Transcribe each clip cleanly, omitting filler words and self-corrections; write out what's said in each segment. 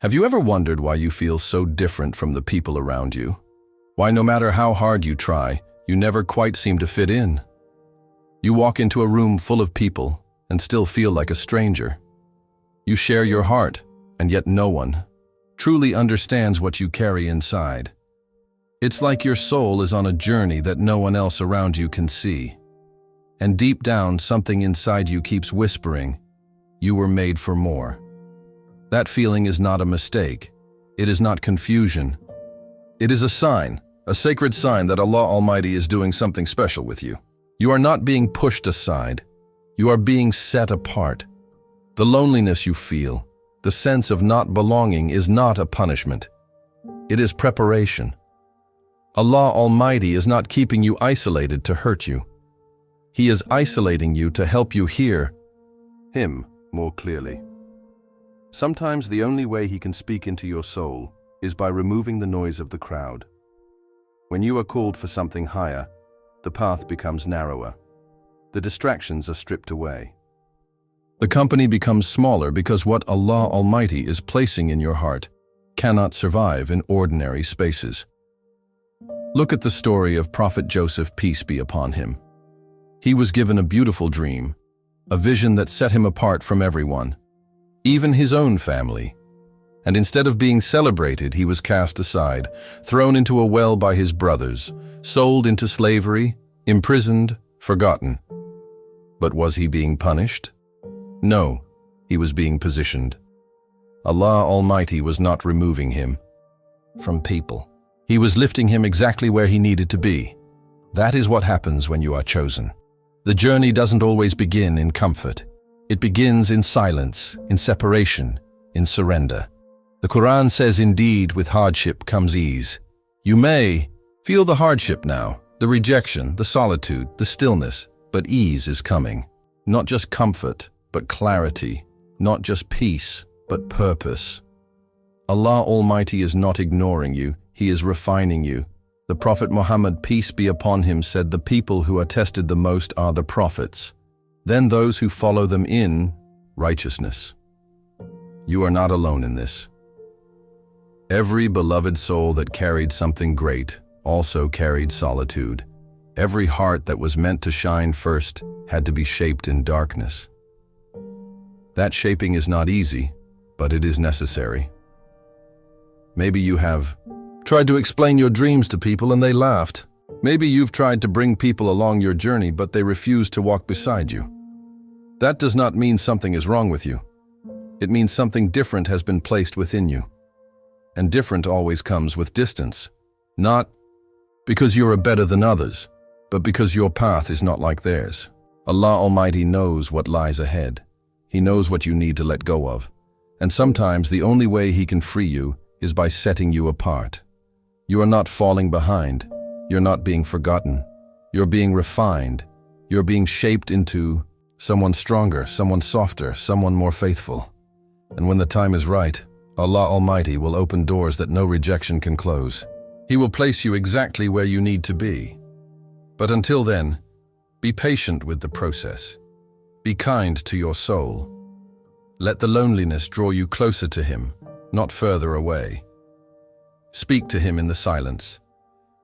Have you ever wondered why you feel so different from the people around you? Why no matter how hard you try, you never quite seem to fit in? You walk into a room full of people and still feel like a stranger. You share your heart, and yet no one truly understands what you carry inside. It's like your soul is on a journey that no one else around you can see. And deep down, something inside you keeps whispering, "You were made for more." That feeling is not a mistake. It is not confusion. It is a sign, a sacred sign that Allah Almighty is doing something special with you. You are not being pushed aside. You are being set apart. The loneliness you feel, the sense of not belonging, is not a punishment. It is preparation. Allah Almighty is not keeping you isolated to hurt you. He is isolating you to help you hear Him more clearly. Sometimes the only way He can speak into your soul is by removing the noise of the crowd. When you are called for something higher, the path becomes narrower. The distractions are stripped away. The company becomes smaller because what Allah Almighty is placing in your heart cannot survive in ordinary spaces. Look at the story of Prophet Joseph, peace be upon him. He was given a beautiful dream, a vision that set him apart from everyone, even his own family. And instead of being celebrated, he was cast aside, thrown into a well by his brothers, sold into slavery, imprisoned, forgotten. But was he being punished? No, he was being positioned. Allah Almighty was not removing him from people. He was lifting him exactly where he needed to be. That is what happens when you are chosen. The journey doesn't always begin in comfort. It begins in silence, in separation, in surrender. The Quran says, indeed, with hardship comes ease. You may feel the hardship now, the rejection, the solitude, the stillness, but ease is coming. Not just comfort, but clarity. Not just peace, but purpose. Allah Almighty is not ignoring you. He is refining you. The Prophet Muhammad, peace be upon him, said the people who are tested the most are the prophets, then those who follow them in righteousness. You are not alone in this. Every beloved soul that carried something great also carried solitude. Every heart that was meant to shine first had to be shaped in darkness. That shaping is not easy, but it is necessary. Maybe you have tried to explain your dreams to people and they laughed. Maybe you've tried to bring people along your journey, but they refused to walk beside you. That does not mean something is wrong with you. It means something different has been placed within you. And different always comes with distance. Not because you are better than others, but because your path is not like theirs. Allah Almighty knows what lies ahead. He knows what you need to let go of. And sometimes the only way He can free you is by setting you apart. You are not falling behind. You're not being forgotten. You're being refined. You're being shaped into someone stronger, someone softer, someone more faithful. And when the time is right, Allah Almighty will open doors that no rejection can close. He will place you exactly where you need to be. But until then, be patient with the process. Be kind to your soul. Let the loneliness draw you closer to Him, not further away. Speak to Him in the silence.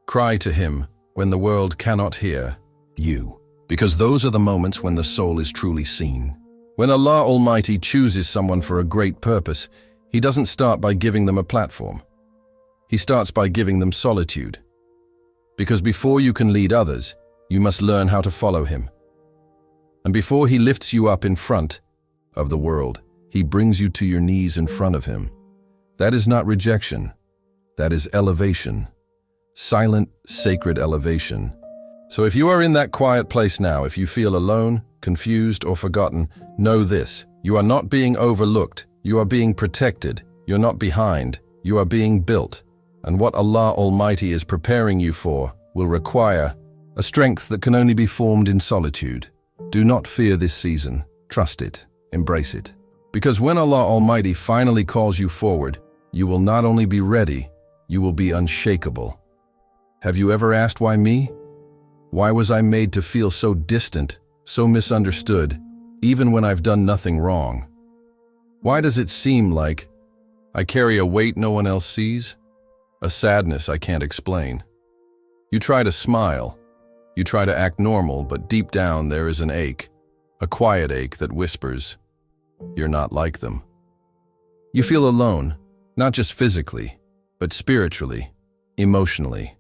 Cry to Him when the world cannot hear you, because those are the moments when the soul is truly seen. When Allah Almighty chooses someone for a great purpose, He doesn't start by giving them a platform. He starts by giving them solitude. Because before you can lead others, you must learn how to follow Him. And before He lifts you up in front of the world, He brings you to your knees in front of Him. That is not rejection. That is elevation. Silent, sacred elevation. So if you are in that quiet place now, if you feel alone, confused, or forgotten, know this: you are not being overlooked. You are being protected. You're not behind. You are being built. And what Allah Almighty is preparing you for will require a strength that can only be formed in solitude. Do not fear this season. Trust it. Embrace it. Because when Allah Almighty finally calls you forward, you will not only be ready, you will be unshakable. Have you ever asked why me? Why was I made to feel so distant, so misunderstood, even when I've done nothing wrong? Why does it seem like I carry a weight no one else sees, a sadness I can't explain. You try to smile, you try to act normal, but deep down there is an ache, a quiet ache that whispers, you're not like them. You feel alone, not just physically, but spiritually, emotionally.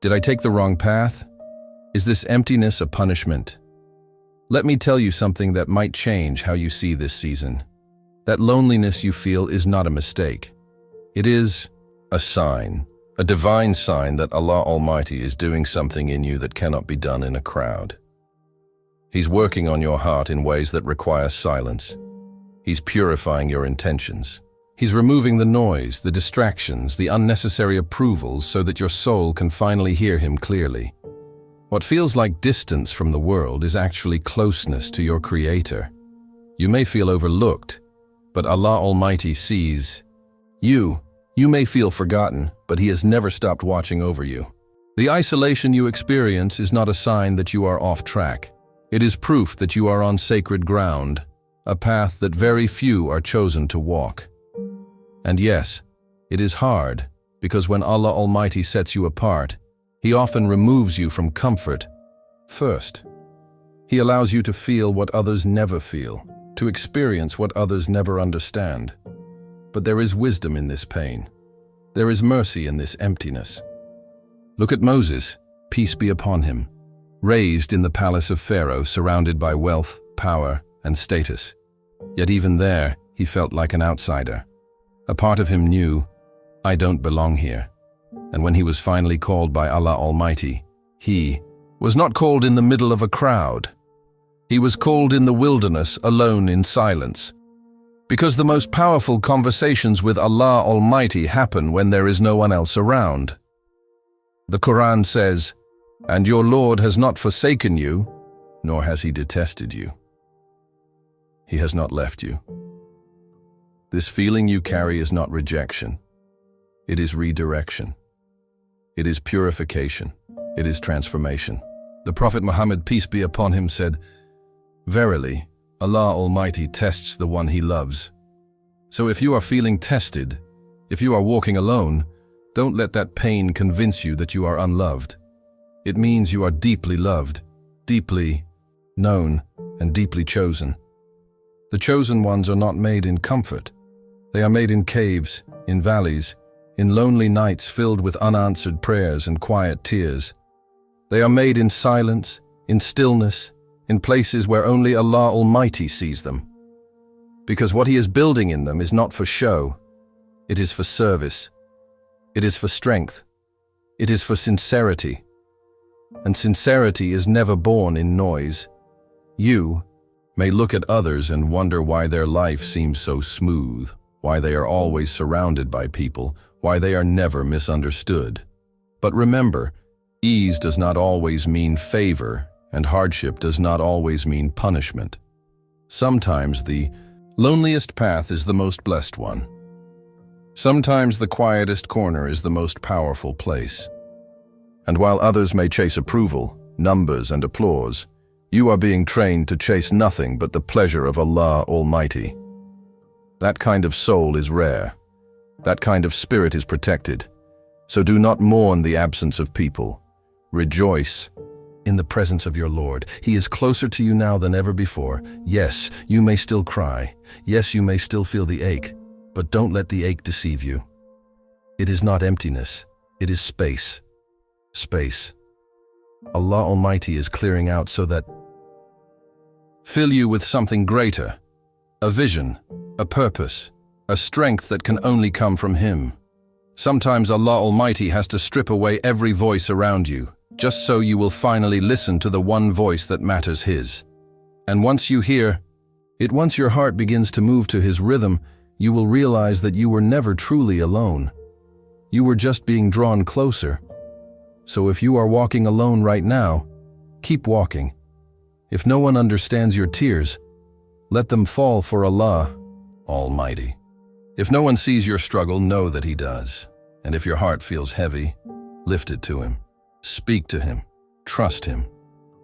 Did I take the wrong path? Is this emptiness a punishment? Let me tell you something that might change how you see this season. That loneliness you feel is not a mistake. It is a sign, a divine sign that Allah Almighty is doing something in you that cannot be done in a crowd. He's working on your heart in ways that require silence. He's purifying your intentions. He's removing the noise, the distractions, the unnecessary approvals so that your soul can finally hear Him clearly. What feels like distance from the world is actually closeness to your Creator. You may feel overlooked, but Allah Almighty sees you. You may feel forgotten, but He has never stopped watching over you. The isolation you experience is not a sign that you are off track. It is proof that you are on sacred ground, a path that very few are chosen to walk. And yes, it is hard, because when Allah Almighty sets you apart, He often removes you from comfort. First, He allows you to feel what others never feel, to experience what others never understand. But there is wisdom in this pain. There is mercy in this emptiness. Look at Moses, peace be upon him, raised in the palace of Pharaoh, surrounded by wealth, power, and status. Yet even there, he felt like an outsider. A part of him knew, I don't belong here. And when he was finally called by Allah Almighty, he was not called in the middle of a crowd. He was called in the wilderness, alone in silence. Because the most powerful conversations with Allah Almighty happen when there is no one else around. The Quran says, "And your Lord has not forsaken you, nor has He detested you." He has not left you. This feeling you carry is not rejection. It is redirection. It is purification. It is transformation. The Prophet Muhammad, peace be upon him, said, "Verily, Allah Almighty tests the one He loves." So if you are feeling tested, if you are walking alone, don't let that pain convince you that you are unloved. It means you are deeply loved, deeply known, and deeply chosen. The chosen ones are not made in comfort. They are made in caves, in valleys, in lonely nights filled with unanswered prayers and quiet tears. They are made in silence, in stillness, in places where only Allah Almighty sees them. Because what He is building in them is not for show. It is for service. It is for strength. It is for sincerity. And sincerity is never born in noise. You may look at others and wonder why their life seems so smooth, why they are always surrounded by people, why they are never misunderstood. But remember, ease does not always mean favor, and hardship does not always mean punishment. Sometimes the loneliest path is the most blessed one. Sometimes the quietest corner is the most powerful place. And while others may chase approval, numbers, and applause, you are being trained to chase nothing but the pleasure of Allah Almighty. That kind of soul is rare. That kind of spirit is protected. So do not mourn the absence of people. Rejoice in the presence of your Lord. He is closer to you now than ever before. Yes, you may still cry. Yes, you may still feel the ache. But don't let the ache deceive you. It is not emptiness. It is space. Space. Allah Almighty is clearing out so that fill you with something greater, a vision, a purpose, a strength that can only come from Him. Sometimes Allah Almighty has to strip away every voice around you, just so you will finally listen to the one voice that matters, His. And once you hear it, once your heart begins to move to His rhythm, you will realize that you were never truly alone. You were just being drawn closer. So if you are walking alone right now, keep walking. If no one understands your tears, let them fall for Allah Almighty. If no one sees your struggle, know that He does. And if your heart feels heavy, lift it to Him. Speak to Him. Trust Him.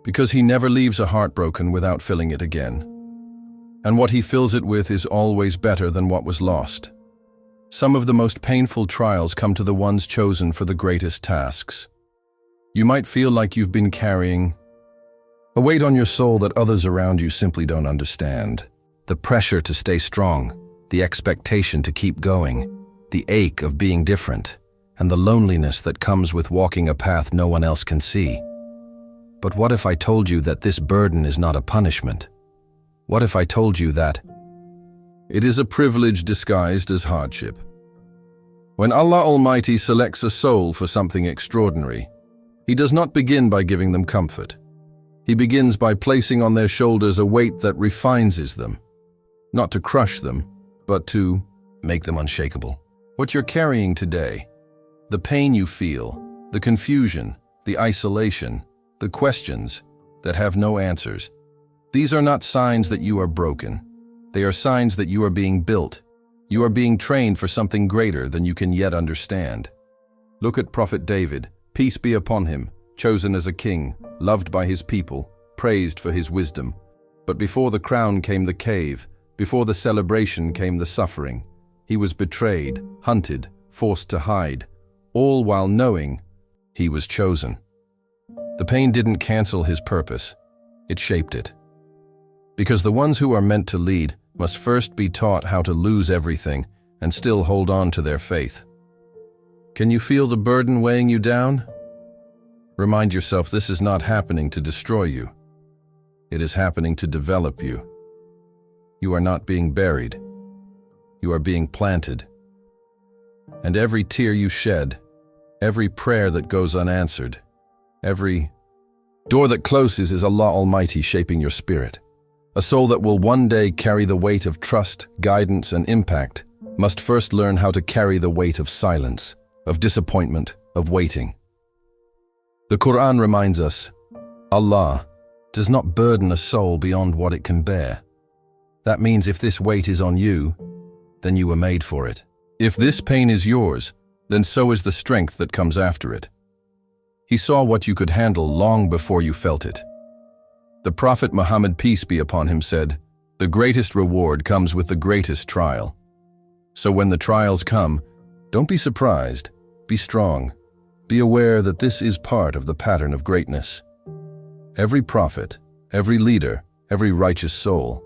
Because He never leaves a heart broken without filling it again. And what He fills it with is always better than what was lost. Some of the most painful trials come to the ones chosen for the greatest tasks. You might feel like you've been carrying a weight on your soul that others around you simply don't understand. The pressure to stay strong, the expectation to keep going, the ache of being different, and the loneliness that comes with walking a path no one else can see. But what if I told you that this burden is not a punishment? What if I told you that it is a privilege disguised as hardship? When Allah Almighty selects a soul for something extraordinary, He does not begin by giving them comfort. He begins by placing on their shoulders a weight that refines them, not to crush them, but to make them unshakable. What you're carrying today, the pain you feel, the confusion, the isolation, the questions that have no answers, these are not signs that you are broken. They are signs that you are being built. You are being trained for something greater than you can yet understand. Look at Prophet David, peace be upon him, chosen as a king, loved by his people, praised for his wisdom. But before the crown came the cave, before the celebration came the suffering. He was betrayed, hunted, forced to hide, all while knowing he was chosen. The pain didn't cancel his purpose, it shaped it. Because the ones who are meant to lead must first be taught how to lose everything and still hold on to their faith. Can you feel the burden weighing you down? Remind yourself this is not happening to destroy you. It is happening to develop you. You are not being buried. You are being planted. And every tear you shed, every prayer that goes unanswered, every door that closes is Allah Almighty shaping your spirit. A soul that will one day carry the weight of trust, guidance, and impact must first learn how to carry the weight of silence, of disappointment, of waiting. The Quran reminds us, Allah does not burden a soul beyond what it can bear. That means if this weight is on you, then you were made for it. If this pain is yours, then so is the strength that comes after it. He saw what you could handle long before you felt it. The Prophet Muhammad, peace be upon him, said, "The greatest reward comes with the greatest trial." So when the trials come, don't be surprised, be strong. Be aware that this is part of the pattern of greatness. Every prophet, every leader, every righteous soul,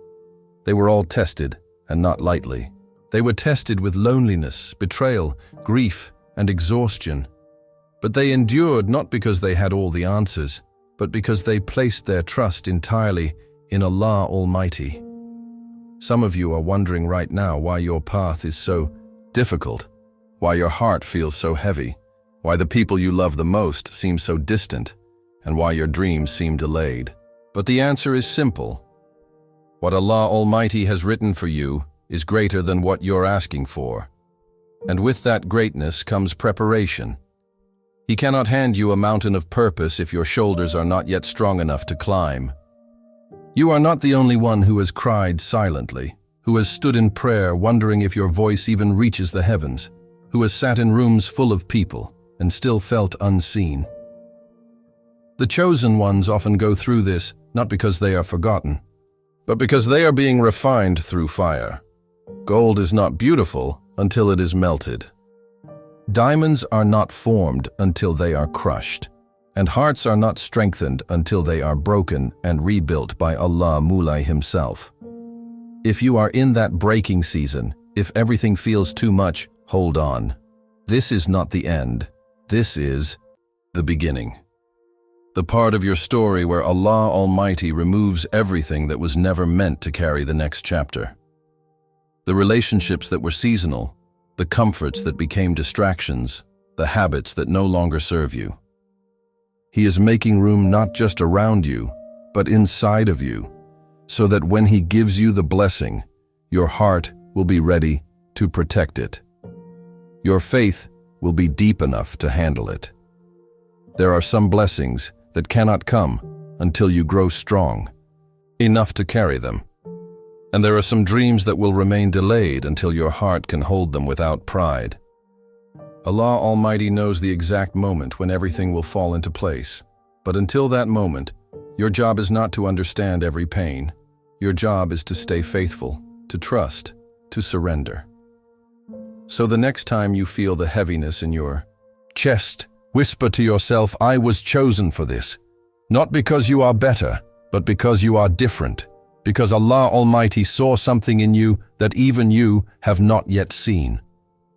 they were all tested, and not lightly. They were tested with loneliness, betrayal, grief, and exhaustion. But they endured not because they had all the answers, but because they placed their trust entirely in Allah Almighty. Some of you are wondering right now why your path is so difficult, why your heart feels so heavy, why the people you love the most seem so distant, and why your dreams seem delayed. But the answer is simple. What Allah Almighty has written for you is greater than what you're asking for. And with that greatness comes preparation. He cannot hand you a mountain of purpose if your shoulders are not yet strong enough to climb. You are not the only one who has cried silently, who has stood in prayer wondering if your voice even reaches the heavens, who has sat in rooms full of people and still felt unseen. The chosen ones often go through this not because they are forgotten, but because they are being refined through fire. Gold is not beautiful until it is melted. Diamonds are not formed until they are crushed, and hearts are not strengthened until they are broken and rebuilt by Allah Mulai Himself. If you are in that breaking season, if everything feels too much, hold on. This is not the end. This is the beginning. The part of your story where Allah Almighty removes everything that was never meant to carry the next chapter. The relationships that were seasonal, the comforts that became distractions, the habits that no longer serve you. He is making room not just around you, but inside of you, so that when He gives you the blessing, your heart will be ready to protect it. Your faith will be deep enough to handle it. There are some blessings that cannot come until you grow strong, enough to carry them. And there are some dreams that will remain delayed until your heart can hold them without pride. Allah Almighty knows the exact moment when everything will fall into place. But until that moment, your job is not to understand every pain. Your job is to stay faithful, to trust, to surrender. So the next time you feel the heaviness in your chest, whisper to yourself, I was chosen for this. Not because you are better, but because you are different. Because Allah Almighty saw something in you that even you have not yet seen.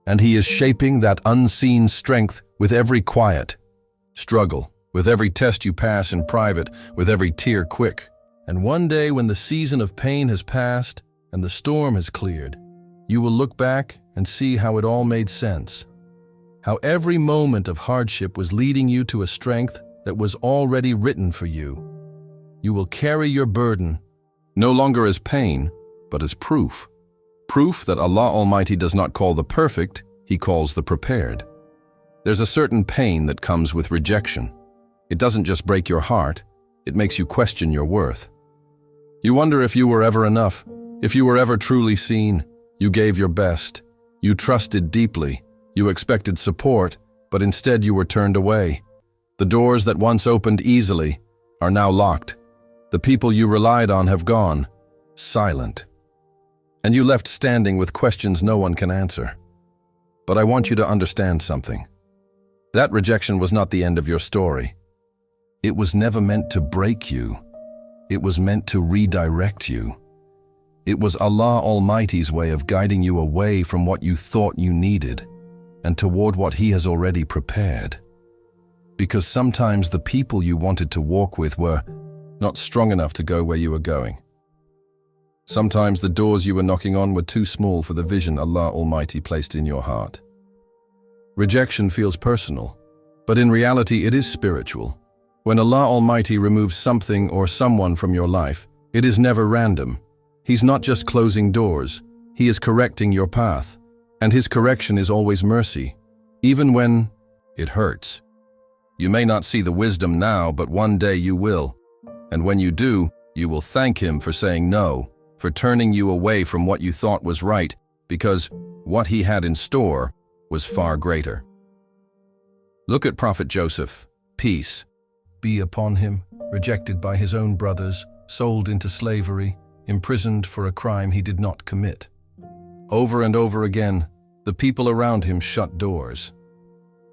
And He is shaping that unseen strength with every quiet struggle, with every test you pass in private, with every tear quick. And one day when the season of pain has passed and the storm has cleared, you will look back and see how it all made sense. How every moment of hardship was leading you to a strength that was already written for you. You will carry your burden no longer as pain, but as proof. Proof that Allah Almighty does not call the perfect, He calls the prepared. There's a certain pain that comes with rejection. It doesn't just break your heart, it makes you question your worth. You wonder if you were ever enough, if you were ever truly seen. You gave your best, you trusted deeply, you expected support, but instead you were turned away. The doors that once opened easily are now locked. The people you relied on have gone, silent. And you left standing with questions no one can answer. But I want you to understand something. That rejection was not the end of your story. It was never meant to break you. It was meant to redirect you. It was Allah Almighty's way of guiding you away from what you thought you needed and toward what He has already prepared. Because sometimes the people you wanted to walk with were not strong enough to go where you were going. Sometimes the doors you were knocking on were too small for the vision Allah Almighty placed in your heart. Rejection feels personal, but in reality it is spiritual. When Allah Almighty removes something or someone from your life, it is never random. He's not just closing doors, He is correcting your path, and His correction is always mercy, even when it hurts. You may not see the wisdom now, but one day you will. And when you do, you will thank Him for saying no, for turning you away from what you thought was right, because what He had in store was far greater. Look at Prophet Joseph, peace be upon him, rejected by his own brothers, sold into slavery, imprisoned for a crime he did not commit. Over and over again, the people around him shut doors.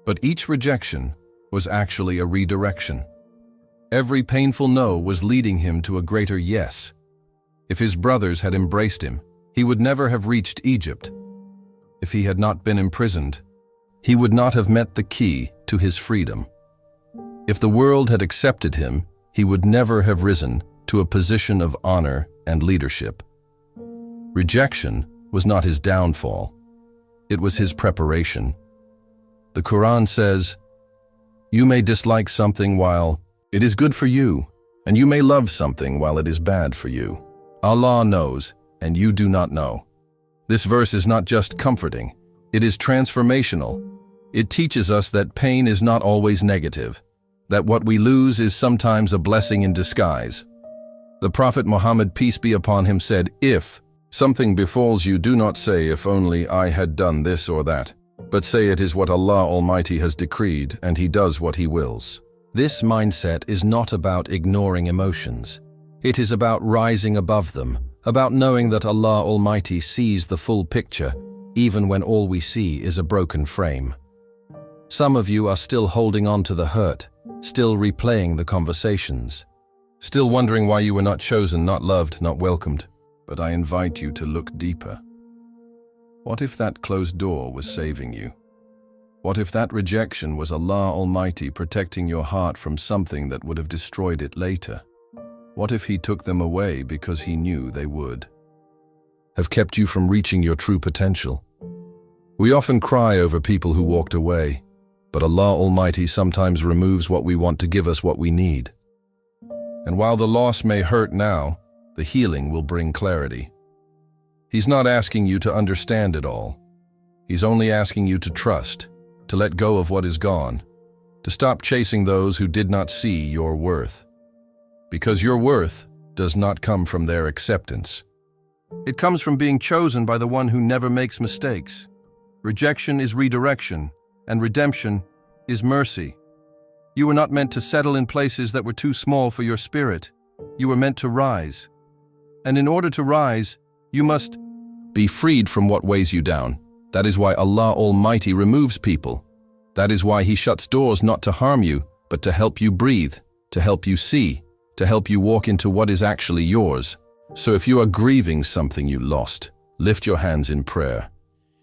But each rejection was actually a redirection. Every painful no was leading him to a greater yes. If his brothers had embraced him, he would never have reached Egypt. If he had not been imprisoned, he would not have met the key to his freedom. If the world had accepted him, he would never have risen to a position of honor and leadership. Rejection was not his downfall. It was his preparation. The Quran says, "You may dislike something while it is good for you, and you may love something while it is bad for you. Allah knows, and you do not know." This verse is not just comforting, it is transformational. It teaches us that pain is not always negative, that what we lose is sometimes a blessing in disguise. The Prophet Muhammad, peace be upon him, said, "If something befalls you, do not say, 'If only I had done this or that,' but say it is what Allah Almighty has decreed, and He does what He wills." This mindset is not about ignoring emotions. It is about rising above them, about knowing that Allah Almighty sees the full picture, even when all we see is a broken frame. Some of you are still holding on to the hurt, still replaying the conversations, still wondering why you were not chosen, not loved, not welcomed. But I invite you to look deeper. What if that closed door was saving you? What if that rejection was Allah Almighty protecting your heart from something that would have destroyed it later? What if He took them away because He knew they would have kept you from reaching your true potential? We often cry over people who walked away, but Allah Almighty sometimes removes what we want to give us what we need. And while the loss may hurt now, the healing will bring clarity. He's not asking you to understand it all. He's only asking you to trust, to let go of what is gone, to stop chasing those who did not see your worth. Because your worth does not come from their acceptance. It comes from being chosen by the one who never makes mistakes. Rejection is redirection, and redemption is mercy. You were not meant to settle in places that were too small for your spirit. You were meant to rise. And in order to rise, you must be freed from what weighs you down. That is why Allah Almighty removes people. That is why He shuts doors not to harm you, but to help you breathe, to help you see, to help you walk into what is actually yours. So if you are grieving something you lost, lift your hands in prayer.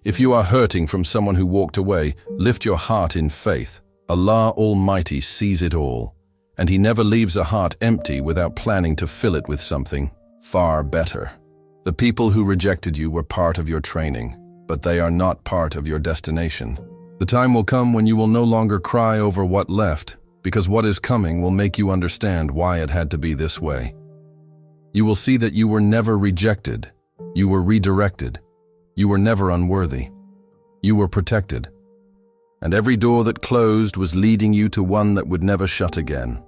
If you are hurting from someone who walked away, lift your heart in faith. Allah Almighty sees it all, and He never leaves a heart empty without planning to fill it with something far better. The people who rejected you were part of your training, but they are not part of your destination. The time will come when you will no longer cry over what left, because what is coming will make you understand why it had to be this way. You will see that you were never rejected. You were redirected. You were never unworthy. You were protected. And every door that closed was leading you to one that would never shut again.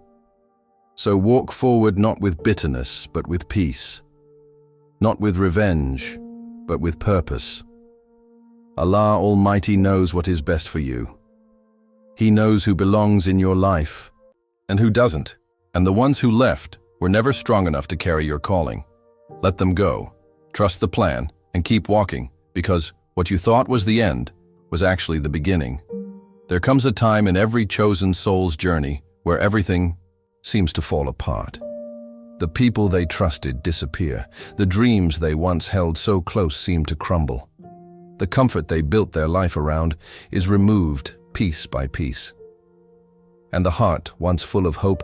So walk forward not with bitterness, but with peace. Not with revenge, but with purpose. Allah Almighty knows what is best for you. He knows who belongs in your life and who doesn't. And the ones who left were never strong enough to carry your calling. Let them go. Trust the plan and keep walking, because what you thought was the end was actually the beginning. There comes a time in every chosen soul's journey where everything seems to fall apart. The people they trusted disappear. The dreams they once held so close seem to crumble. The comfort they built their life around is removed piece by piece. And the heart, once full of hope,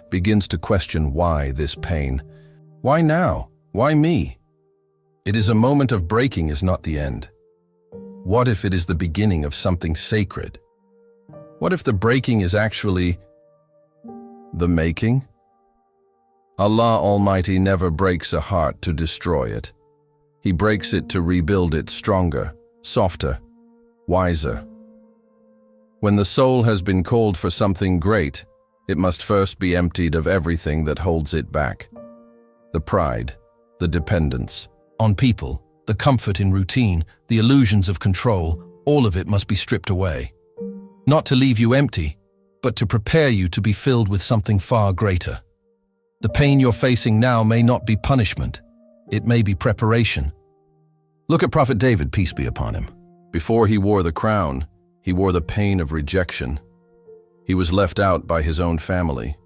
begins to question why this pain. Why now? Why me? It is a moment of breaking is not the end. What if it is the beginning of something sacred? What if the breaking is actually the making? Allah Almighty never breaks a heart to destroy it. He breaks it to rebuild it stronger, softer, wiser. When the soul has been called for something great, it must first be emptied of everything that holds it back. The pride, the dependence on people, the comfort in routine, the illusions of control, all of it must be stripped away. Not to leave you empty, but to prepare you to be filled with something far greater. The pain you're facing now may not be punishment. It may be preparation. Look at Prophet David, peace be upon him. Before he wore the crown, he wore the pain of rejection. He was left out by his own family,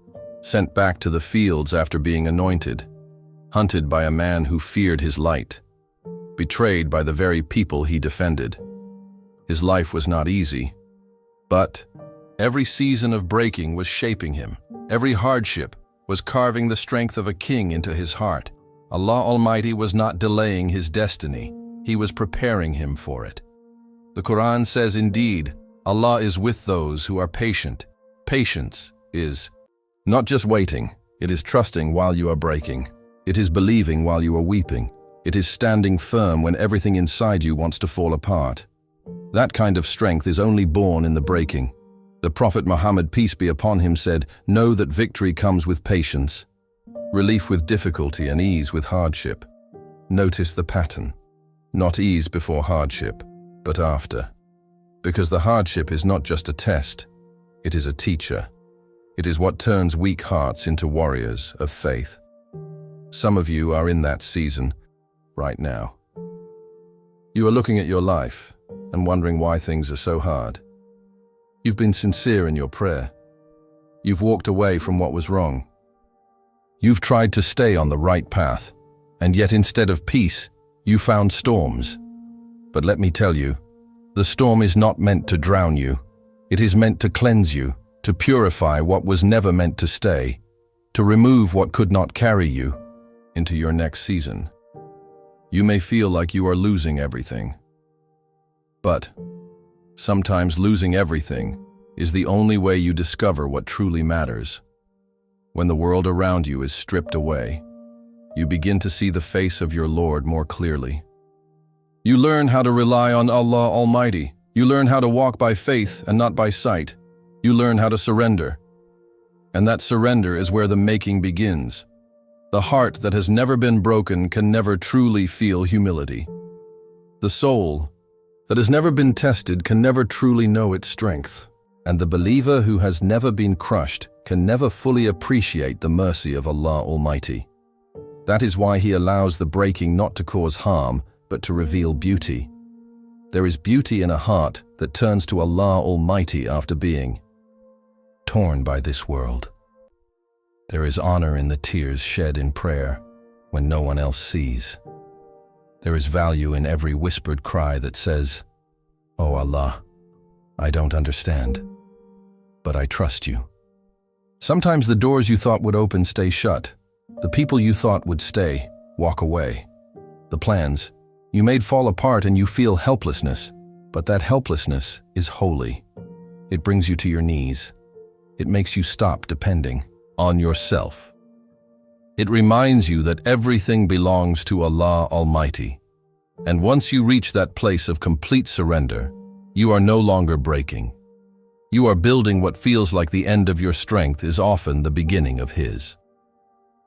sent back to the fields after being anointed, hunted by a man who feared his light, betrayed by the very people he defended. His life was not easy, but every season of breaking was shaping him. Every hardship was carving the strength of a king into his heart. Allah Almighty was not delaying his destiny. He was preparing him for it. The Quran says, indeed, Allah is with those who are patient. Patience is not just waiting. It is trusting while you are breaking. It is believing while you are weeping. It is standing firm when everything inside you wants to fall apart. That kind of strength is only born in the breaking. The Prophet Muhammad, peace be upon him, said, know that victory comes with patience, relief with difficulty, and ease with hardship. Notice the pattern. Not ease before hardship, but after. Because the hardship is not just a test, it is a teacher. It is what turns weak hearts into warriors of faith. Some of you are in that season right now. You are looking at your life and wondering why things are so hard. You've been sincere in your prayer. You've walked away from what was wrong. You've tried to stay on the right path, and yet instead of peace, you found storms. But let me tell you, the storm is not meant to drown you. It is meant to cleanse you, to purify what was never meant to stay, to remove what could not carry you into your next season. You may feel like you are losing everything, but sometimes losing everything is the only way you discover what truly matters. When the world around you is stripped away, you begin to see the face of your Lord more clearly. You learn how to rely on Allah Almighty. You learn how to walk by faith and not by sight. You learn how to surrender. And that surrender is where the making begins. The heart that has never been broken can never truly feel humility. The soul that has never been tested can never truly know its strength. And the believer who has never been crushed can never fully appreciate the mercy of Allah Almighty. That is why He allows the breaking not to cause harm, but to reveal beauty. There is beauty in a heart that turns to Allah Almighty after being torn by this world. There is honor in the tears shed in prayer when no one else sees. There is value in every whispered cry that says, "Oh Allah, I don't understand, but I trust you." Sometimes the doors you thought would open stay shut. The people you thought would stay walk away. The plans you made fall apart and you feel helplessness, but that helplessness is holy. It brings you to your knees. It makes you stop depending on yourself. It reminds you that everything belongs to Allah Almighty. And once you reach that place of complete surrender, you are no longer breaking. You are building what feels like the end of your strength is often the beginning of His.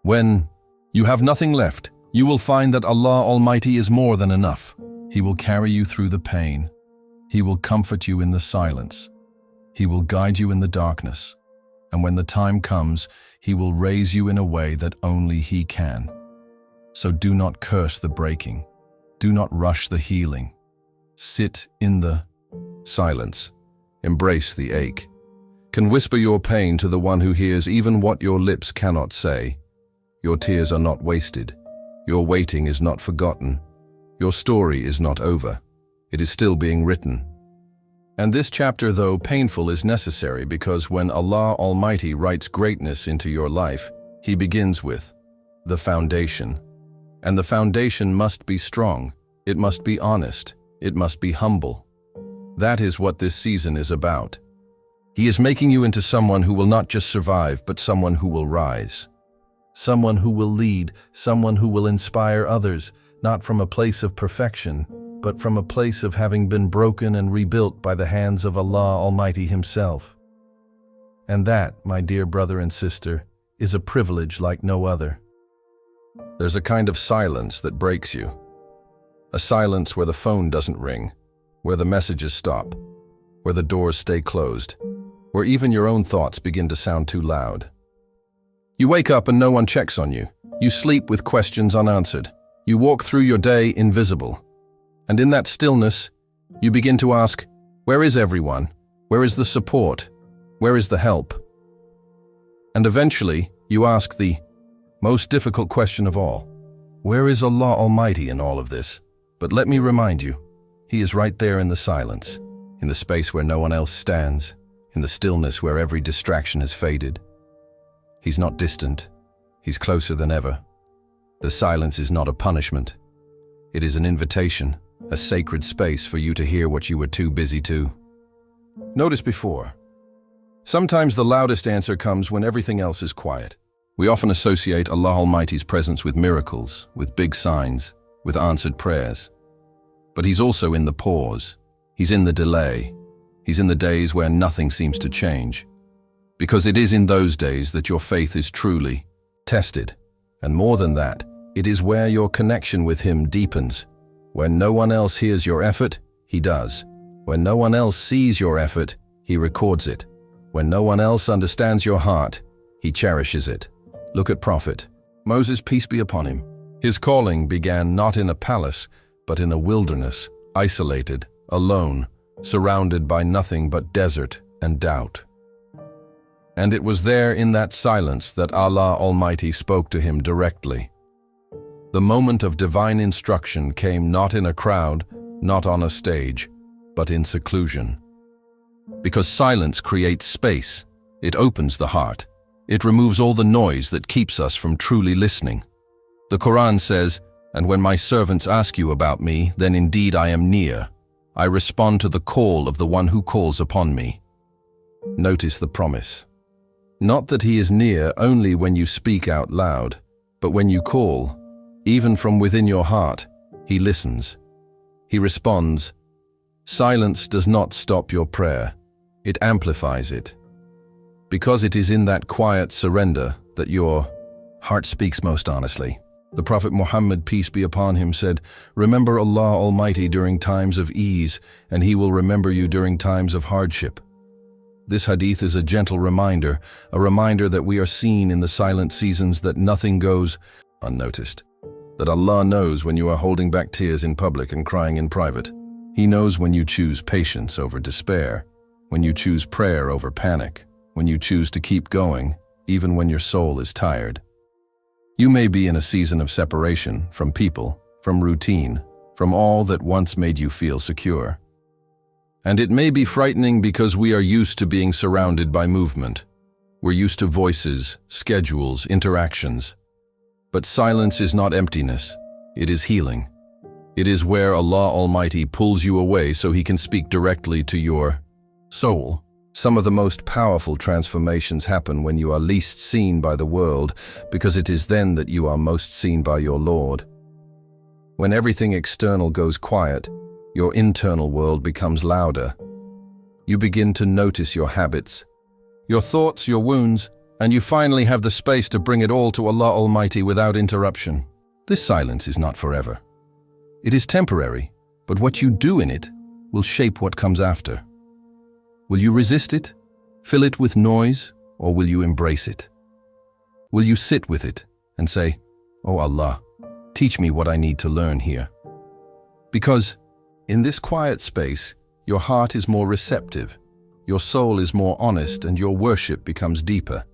When you have nothing left, you will find that Allah Almighty is more than enough. He will carry you through the pain. He will comfort you in the silence. He will guide you in the darkness. And when the time comes, He will raise you in a way that only He can. So do not curse the breaking. Do not rush the healing. Sit in the silence. Embrace the ache. Can whisper your pain to the one who hears even what your lips cannot say. Your tears are not wasted. Your waiting is not forgotten. Your story is not over. It is still being written. And this chapter, though painful, is necessary because when Allah Almighty writes greatness into your life, He begins with the foundation. And the foundation must be strong. It must be honest. It must be humble. That is what this season is about. He is making you into someone who will not just survive, but someone who will rise. Someone who will lead, someone who will inspire others, not from a place of perfection, but from a place of having been broken and rebuilt by the hands of Allah Almighty Himself. And that, my dear brother and sister, is a privilege like no other. There's a kind of silence that breaks you. A silence where the phone doesn't ring, where the messages stop, where the doors stay closed, where even your own thoughts begin to sound too loud. You wake up and no one checks on you. You sleep with questions unanswered. You walk through your day invisible. And in that stillness, you begin to ask, where is everyone? Where is the support? Where is the help? And eventually, you ask the most difficult question of all. Where is Allah Almighty in all of this? But let me remind you, He is right there in the silence, in the space where no one else stands, in the stillness where every distraction has faded. He's not distant. He's closer than ever. The silence is not a punishment. It is an invitation, a sacred space for you to hear what you were too busy to notice before. Sometimes the loudest answer comes when everything else is quiet. We often associate Allah Almighty's presence with miracles, with big signs, with answered prayers. But He's also in the pause. He's in the delay. He's in the days where nothing seems to change. Because it is in those days that your faith is truly tested. And more than that, it is where your connection with Him deepens. When no one else hears your effort, He does. When no one else sees your effort, He records it. When no one else understands your heart, He cherishes it. Look at Prophet Moses, peace be upon him. His calling began not in a palace, but in a wilderness, isolated, alone, surrounded by nothing but desert and doubt. And it was there in that silence that Allah Almighty spoke to him directly. The moment of divine instruction came not in a crowd, not on a stage, but in seclusion. Because silence creates space, it opens the heart. It removes all the noise that keeps us from truly listening. The Quran says, "And when my servants ask you about me, then indeed I am near. I respond to the call of the one who calls upon me." Notice the promise. Not that He is near only when you speak out loud, but when you call, even from within your heart, He listens. He responds. Silence does not stop your prayer. It amplifies it. Because it is in that quiet surrender that your heart speaks most honestly. The Prophet Muhammad, peace be upon him, said, "Remember Allah Almighty during times of ease, and He will remember you during times of hardship." This hadith is a gentle reminder, a reminder that we are seen in the silent seasons, that nothing goes unnoticed, that Allah knows when you are holding back tears in public and crying in private. He knows when you choose patience over despair, when you choose prayer over panic, when you choose to keep going, even when your soul is tired. You may be in a season of separation from people, from routine, from all that once made you feel secure. And it may be frightening because we are used to being surrounded by movement. We're used to voices, schedules, interactions. But silence is not emptiness, it is healing. It is where Allah Almighty pulls you away so He can speak directly to your soul. Some of the most powerful transformations happen when you are least seen by the world, because it is then that you are most seen by your Lord. When everything external goes quiet, your internal world becomes louder. You begin to notice your habits, your thoughts, your wounds, and you finally have the space to bring it all to Allah Almighty without interruption. This silence is not forever. It is temporary, but what you do in it will shape what comes after. Will you resist it, fill it with noise, or will you embrace it? Will you sit with it and say, "Oh Allah, teach me what I need to learn here"? Because in this quiet space, your heart is more receptive, your soul is more honest, and your worship becomes deeper.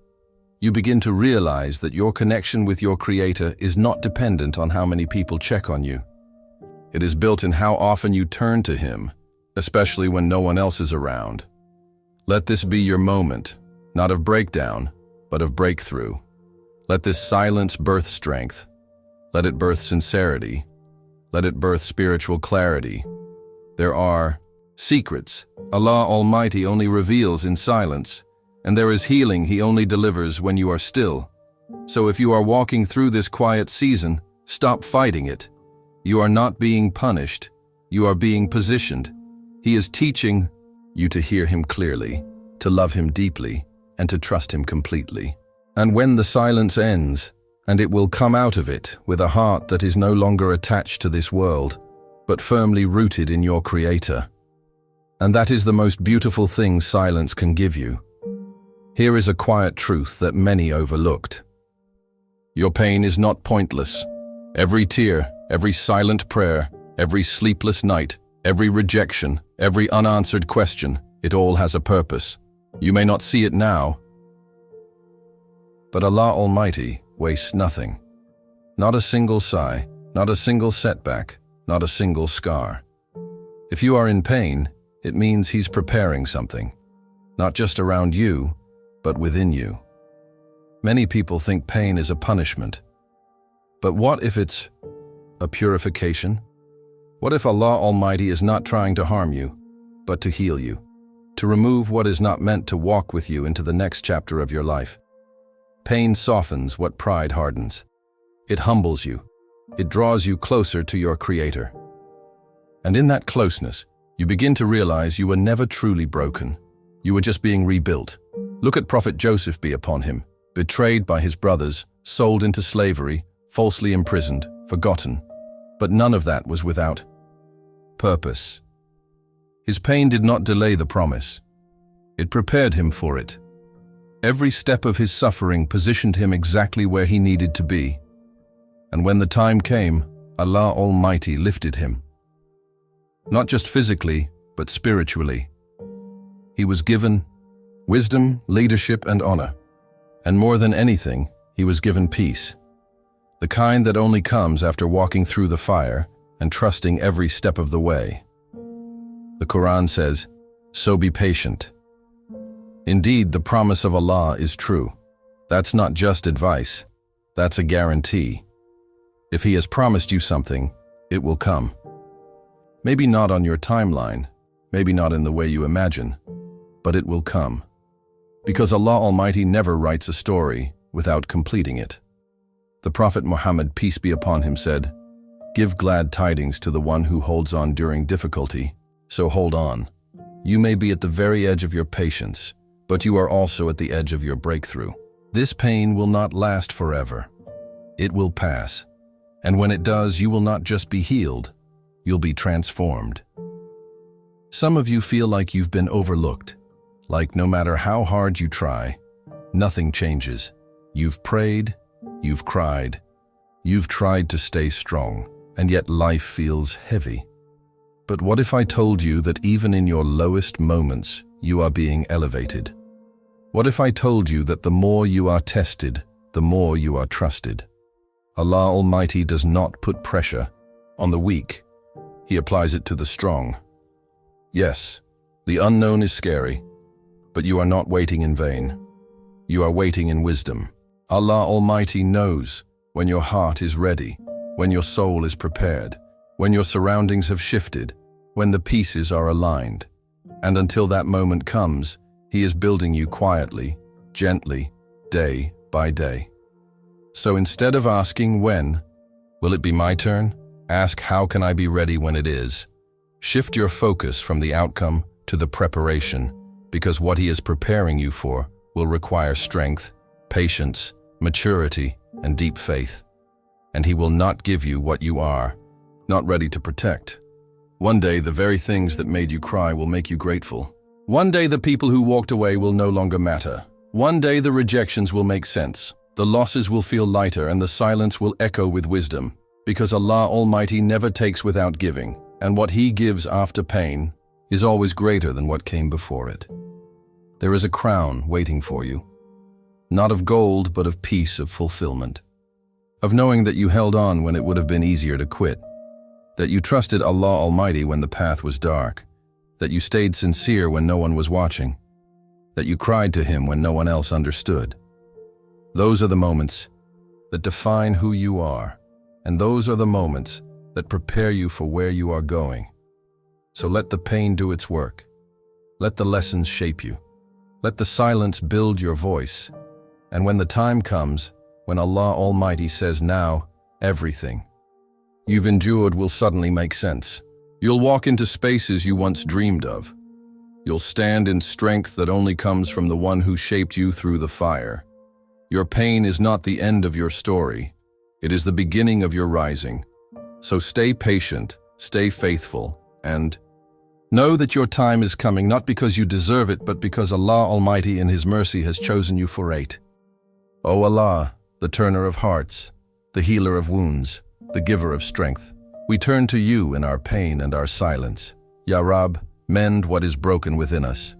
You begin to realize that your connection with your Creator is not dependent on how many people check on you. It is built in how often you turn to Him, especially when no one else is around. Let this be your moment, not of breakdown, but of breakthrough. Let this silence birth strength. Let it birth sincerity. Let it birth spiritual clarity. There are secrets Allah Almighty only reveals in silence, and there is healing He only delivers when you are still. So if you are walking through this quiet season, stop fighting it. You are not being punished, you are being positioned. He is teaching you to hear Him clearly, to love Him deeply, and to trust Him completely. And when the silence ends, and it will come out of it with a heart that is no longer attached to this world, but firmly rooted in your Creator. And that is the most beautiful thing silence can give you. Here is a quiet truth that many overlooked. Your pain is not pointless. Every tear, every silent prayer, every sleepless night, every rejection, every unanswered question, it all has a purpose. You may not see it now, but Allah Almighty wastes nothing. Not a single sigh, not a single setback, not a single scar. If you are in pain, it means He's preparing something, not just around you, but within you. Many people think pain is a punishment. But what if it's a purification? What if Allah Almighty is not trying to harm you, but to heal you, to remove what is not meant to walk with you into the next chapter of your life? Pain softens what pride hardens. It humbles you. It draws you closer to your Creator. And in that closeness, you begin to realize you were never truly broken. You were just being rebuilt. Look at Prophet Joseph be upon him, betrayed by his brothers, sold into slavery, falsely imprisoned, forgotten. But none of that was without purpose. His pain did not delay the promise. It prepared him for it. Every step of his suffering positioned him exactly where he needed to be. And when the time came, Allah Almighty lifted him. Not just physically, but spiritually. He was given wisdom, leadership, and honor. And more than anything, he was given peace. The kind that only comes after walking through the fire and trusting every step of the way. The Quran says, "So be patient." Indeed, the promise of Allah is true. That's not just advice. That's a guarantee. If He has promised you something, it will come. Maybe not on your timeline, maybe not in the way you imagine, but it will come. Because Allah Almighty never writes a story without completing it. The Prophet Muhammad, peace be upon him, said, "Give glad tidings to the one who holds on during difficulty, so hold on. You may be at the very edge of your patience, but you are also at the edge of your breakthrough. This pain will not last forever. It will pass. And when it does, you will not just be healed, you'll be transformed." Some of you feel like you've been overlooked, like no matter how hard you try, nothing changes. You've prayed, you've cried, you've tried to stay strong, and yet life feels heavy. But what if I told you that even in your lowest moments, you are being elevated? What if I told you that the more you are tested, the more you are trusted? Allah Almighty does not put pressure on the weak. He applies it to the strong. Yes, the unknown is scary, but you are not waiting in vain. You are waiting in wisdom. Allah Almighty knows when your heart is ready, when your soul is prepared, when your surroundings have shifted, when the pieces are aligned. And until that moment comes, He is building you quietly, gently, day by day. So instead of asking when, will it be my turn? Ask how can I be ready when it is? Shift your focus from the outcome to the preparation, because what He is preparing you for will require strength, patience, maturity, and deep faith. And He will not give you what you are not ready to protect. One day, the very things that made you cry will make you grateful. One day, the people who walked away will no longer matter. One day, the rejections will make sense. The losses will feel lighter and the silence will echo with wisdom. Because Allah Almighty never takes without giving, and what He gives after pain is always greater than what came before it. There is a crown waiting for you, not of gold, but of peace, of fulfillment, of knowing that you held on when it would have been easier to quit, that you trusted Allah Almighty when the path was dark, that you stayed sincere when no one was watching, that you cried to Him when no one else understood. Those are the moments that define who you are, and those are the moments that prepare you for where you are going. So let the pain do its work. Let the lessons shape you. Let the silence build your voice. And when the time comes, when Allah Almighty says now, everything you've endured will suddenly make sense. You'll walk into spaces you once dreamed of. You'll stand in strength that only comes from the one who shaped you through the fire. Your pain is not the end of your story. It is the beginning of your rising. So stay patient, stay faithful, and know that your time is coming not because you deserve it, but because Allah Almighty in His mercy has chosen you for it. O Allah, the turner of hearts, the healer of wounds, the giver of strength, we turn to You in our pain and our silence. Ya Rab, mend what is broken within us.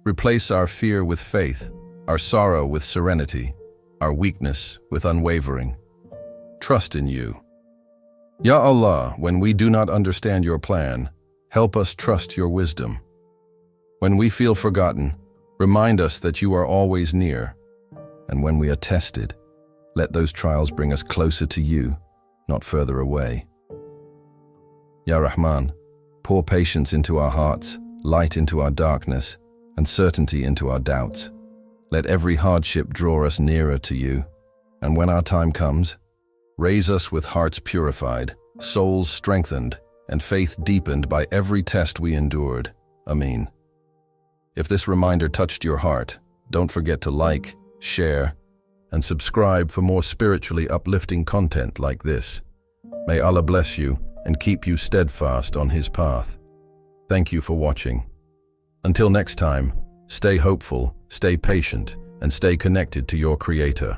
Replace our fear with faith, our sorrow with serenity, our weakness with unwavering trust in You. Ya Allah, when we do not understand Your plan, help us trust Your wisdom. When we feel forgotten, remind us that You are always near. And when we are tested, let those trials bring us closer to You, not further away. Ya Rahman, pour patience into our hearts, light into our darkness, and certainty into our doubts. Let every hardship draw us nearer to You. And when our time comes, raise us with hearts purified, souls strengthened, and faith deepened by every test we endured. Ameen. If this reminder touched your heart, don't forget to like, share, and subscribe for more spiritually uplifting content like this. May Allah bless you and keep you steadfast on His path. Thank you for watching. Until next time, stay hopeful, stay patient, and stay connected to your Creator.